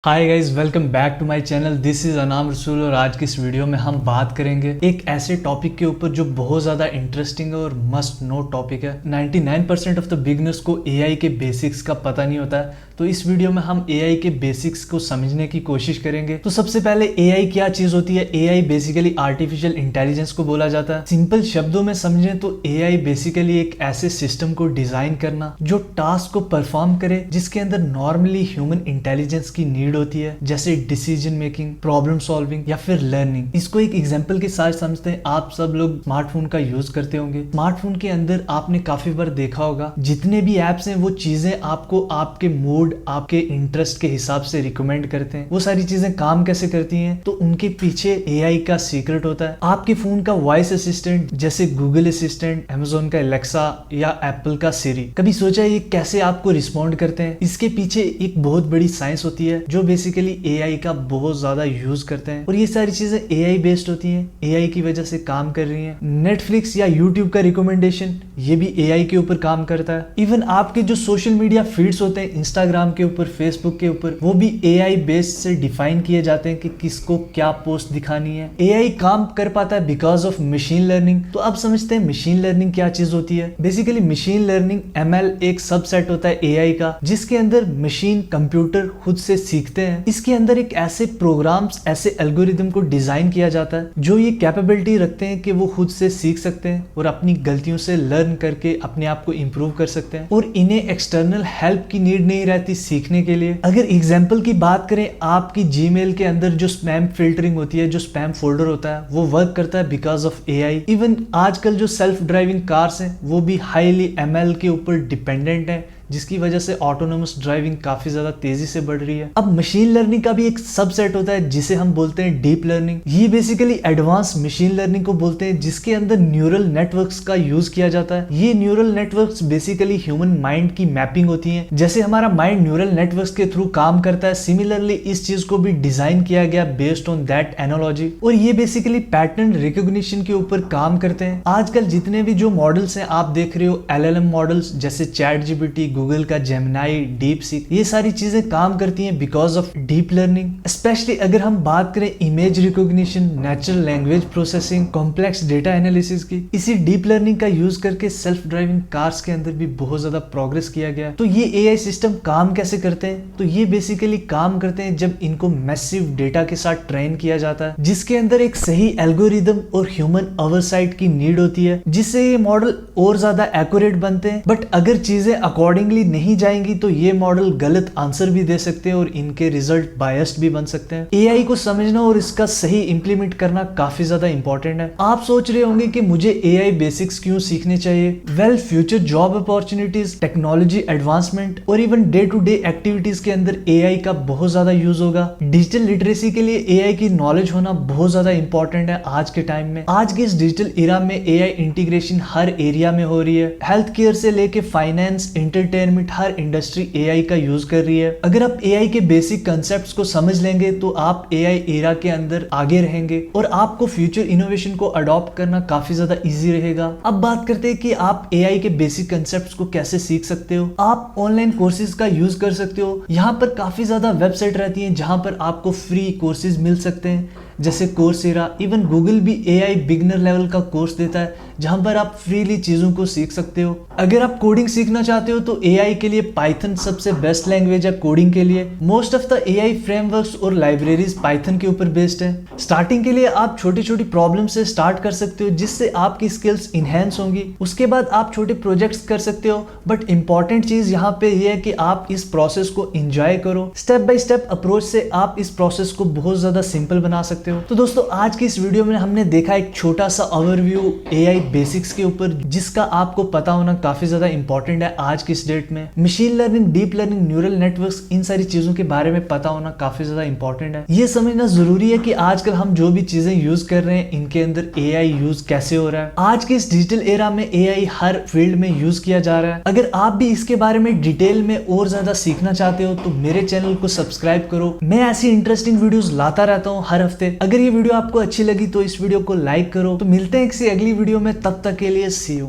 Hi guys, welcome back to my channel. This is Anam Rasool और आज की इस वीडियो में हम बात करेंगे एक ऐसे टॉपिक के ऊपर जो बहुत ज़्यादा इंटरेस्टिंग है और मस्ट नो टॉपिक है। 99% ऑफ द बिगनर्स को एआई के बेसिक्स का पता नहीं होता है, तो इस वीडियो में हम एआई के बेसिक्स को समझने की कोशिश करेंगे। तो सबसे पहले एआई क्या चीज़ होती है। एआई बेसिकली आर्टिफिशियल इंटेलिजेंस को बोला जाता है। सिंपल शब्दों में समझें तो एआई बेसिकली एक ऐसे सिस्टम को डिज़ाइन करना जो टास्क को परफॉर्म करे जिसके अंदर नॉर्मली ह्यूमन इंटेलिजेंस की नीड होती है, जैसे डिसीजन मेकिंग, प्रॉब्लम सॉल्विंग या फिर लर्निंग। इसको एक एग्जांपल के साथ समझते हैं। आप सब लोग स्मार्टफोन का यूज करते होंगे। स्मार्टफोन के अंदर आपने काफी बार देखा होगा जितने भी एप्स हैं वो चीजें आपको आपके मूड, आपके इंटरेस्ट के हिसाब से रिकमेंड करते हैं। वो सारी चीजें काम कैसे करती हैं, तो उनके पीछे एआई का सीक्रेट होता है। आपके फोन का वॉइस असिस्टेंट जैसे गूगल असिस्टेंट, अमेजोन का एलेक्सा या एप्पल का सिरी, कभी सोचा ये कैसे आपको रिस्पॉन्ड करते हैं? इसके पीछे एक बहुत बड़ी साइंस होती है जो बेसिकली एआई का बहुत ज्यादा यूज करते हैं और ये सारी चीजें एआई बेस्ड होती हैं, एआई की वजह से काम कर रही हैं। नेटफ्लिक्स या यूट्यूब का रिकमेंडेशन ये भी एआई के ऊपर काम करता है। इवन आपके जो सोशल मीडिया फीड्स होते हैं इंस्टाग्राम के ऊपर, फेसबुक के ऊपर, वो भी एआई बेस्ड से डिफाइन किए जाते हैं कि किसको क्या पोस्ट दिखानी है। एआई काम कर पाता है बिकॉज ऑफ मशीन लर्निंग। तो अब समझते हैं मशीन लर्निंग क्या चीज होती है। बेसिकली मशीन लर्निंग एमएल एक सबसेट होता है एआई का, जिसके अंदर मशीन कंप्यूटर खुद से सीखते हैं। इसके अंदर एक ऐसे प्रोग्राम्स, ऐसे एल्गोरिदम को डिजाइन किया जाता है जो ये कैपेबिलिटी रखते हैं कि वो खुद से सीख सकते हैं और अपनी गलतियों से लर्न करके अपने आप को इंप्रूव कर सकते हैं और इन्हें एक्सटर्नल हेल्प की नीड नहीं रहती सीखने के लिए। अगर एग्जांपल की बात करें, आपकी जीमेल के अंदर जो स्पैम फिल्टरिंग होती है, जो स्पैम फोल्डर होता है, वो वर्क करता है बिकॉज ऑफ एआई। इवन आजकल जो सेल्फ ड्राइविंग कार्स हैं वो भी हाईली एमएल के ऊपर डिपेंडेंट है, जिसकी वजह से ऑटोनोमस ड्राइविंग काफी ज्यादा तेजी से बढ़ रही है। अब मशीन लर्निंग का भी एक सबसेट होता है जिसे हम बोलते हैं डीप लर्निंग। ये बेसिकली एडवांस मशीन लर्निंग को बोलते हैं, जिसके अंदर न्यूरल नेटवर्क्स का यूज किया जाता है। ये neural networks basically human mind की मैपिंग होती है। जैसे हमारा माइंड न्यूरल नेटवर्क्स के थ्रू काम करता है, सिमिलरली इस चीज को भी डिजाइन किया गया बेस्ड ऑन दैट एनालॉजी, और ये बेसिकली पैटर्न रिकॉग्निशन के ऊपर काम करते हैं। आजकल जितने भी जो मॉडल्स हैं आप देख रहे हो, एलएलएम मॉडल्स जैसे चैट जीपीटी, गूगल का जेमिनाई, डीप सीक, ये सारी चीजें काम करती हैं because of deep learning. Specially अगर हम बात करें image recognition, natural language processing, complex data analysis की, इसी डीप लर्निंग का यूज करके सेल्फ ड्राइविंग कार्स के अंदर भी बहुत ज्यादा प्रोग्रेस किया गया। तो ये एआई सिस्टम काम कैसे करते हैं? तो ये बेसिकली काम करते हैं जब इनको मैसिव डेटा के साथ ट्रेन किया जाता है, जिसके अंदर एक सही एल्गोरिदम और ह्यूमन ओवरसाइट की नीड होती है, जिससे ये मॉडल और ज्यादा एक्यूरेट बनते हैं। बट अगर चीजें अकॉर्डिंगली नहीं जाएंगी तो ये मॉडल गलत आंसर भी दे सकते हैं और इनके रिजल्ट बायस्ड भी बन सकते हैं। एआई को समझना और इसका सही इंप्लीमेंट करना काफी ज्यादा इंपॉर्टेंट है। आप सोच रहे होंगे कि मुझे एआई बेसिक्स क्यों सीखने चाहिए? Well, future job opportunities, technology advancement और even day to day activities के अंदर एआई का बहुत ज्यादा यूज होगा। डिजिटल लिटरेसी के लिए एआई की नॉलेज होना बहुत ज्यादा इंपॉर्टेंट है आज के टाइम में। आज के इस डिजिटल इरा में एआई इंटीग्रेशन हर एरिया में हो रही है। हेल्थ केयर से लेके फाइनेंस, एंटरटेनमेंट, हर इंडस्ट्री एआई का यूज कर रही है। अगर आप एआई के बेसिक कंसेप्ट्स को समझ लेंगे तो आप एआई एरा के अंदर आगे रहेंगे और आपको फ्यूचर इनोवेशन को अडॉप्ट करना काफी ज्यादा इजी रहेगा। अब बात करते हैं कि आप एआई के बेसिक कंसेप्ट्स को कैसे सीख सकते हो। आप ऑनलाइन कोर्सेज का यूज कर सकते हो। यहाँ पर काफी ज्यादा वेबसाइट रहती है जहां पर आपको फ्री कोर्सेज मिल सकते हैं, जैसे कोर्सेरा। इवन गूगल भी एआई बिगनर लेवल का कोर्स देता है जहां पर आप फ्रीली चीजों को सीख सकते हो। अगर आप कोडिंग सीखना चाहते हो तो एआई के लिए पाइथन सबसे बेस्ट लैंग्वेज है कोडिंग के लिए। Most of the AI frameworks और लाइब्रेरीज पाइथन के ऊपर बेस्ड है। स्टार्टिंग के लिए आप छोटी छोटी प्रॉब्लम से स्टार्ट कर सकते हो जिससे आपकी स्किल्स इनहेंस होंगी। उसके बाद आप छोटे प्रोजेक्ट्स कर सकते हो। बट इंपॉर्टेंट चीज यहाँ पे ये है कि आप इस प्रोसेस को एंजॉय करो। स्टेप बाय स्टेप अप्रोच से आप इस प्रोसेस को बहुत ज्यादा सिंपल बना सकते हो। तो दोस्तों, आज की इस वीडियो में हमने देखा एक छोटा सा ओवरव्यू एआई बेसिक्स के ऊपर, जिसका आपको पता होना काफी ज्यादा इंपॉर्टेंट है आज की इस डेट में। Machine learning, deep learning, neural networks, इन सारी चीजों के बारे में पता होना काफी ज्यादा इंपॉर्टेंट है। ये समझना जरूरी है कि आजकल हम जो भी चीजें यूज कर रहे हैं इनके अंदर एआई यूज कैसे हो रहा है। आज के इस डिजिटल एरा में एआई हर फील्ड में यूज किया जा रहा है। अगर आप भी इसके बारे में डिटेल में और ज्यादा सीखना चाहते हो तो मेरे चैनल को सब्सक्राइब करो। मैं ऐसी इंटरेस्टिंग वीडियोस लाता रहता हूँ हर हफ्ते। अगर ये वीडियो आपको अच्छी लगी तो इस वीडियो को लाइक करो। तो मिलते हैं किसी अगली वीडियो में, तब तक के लिए सी यू।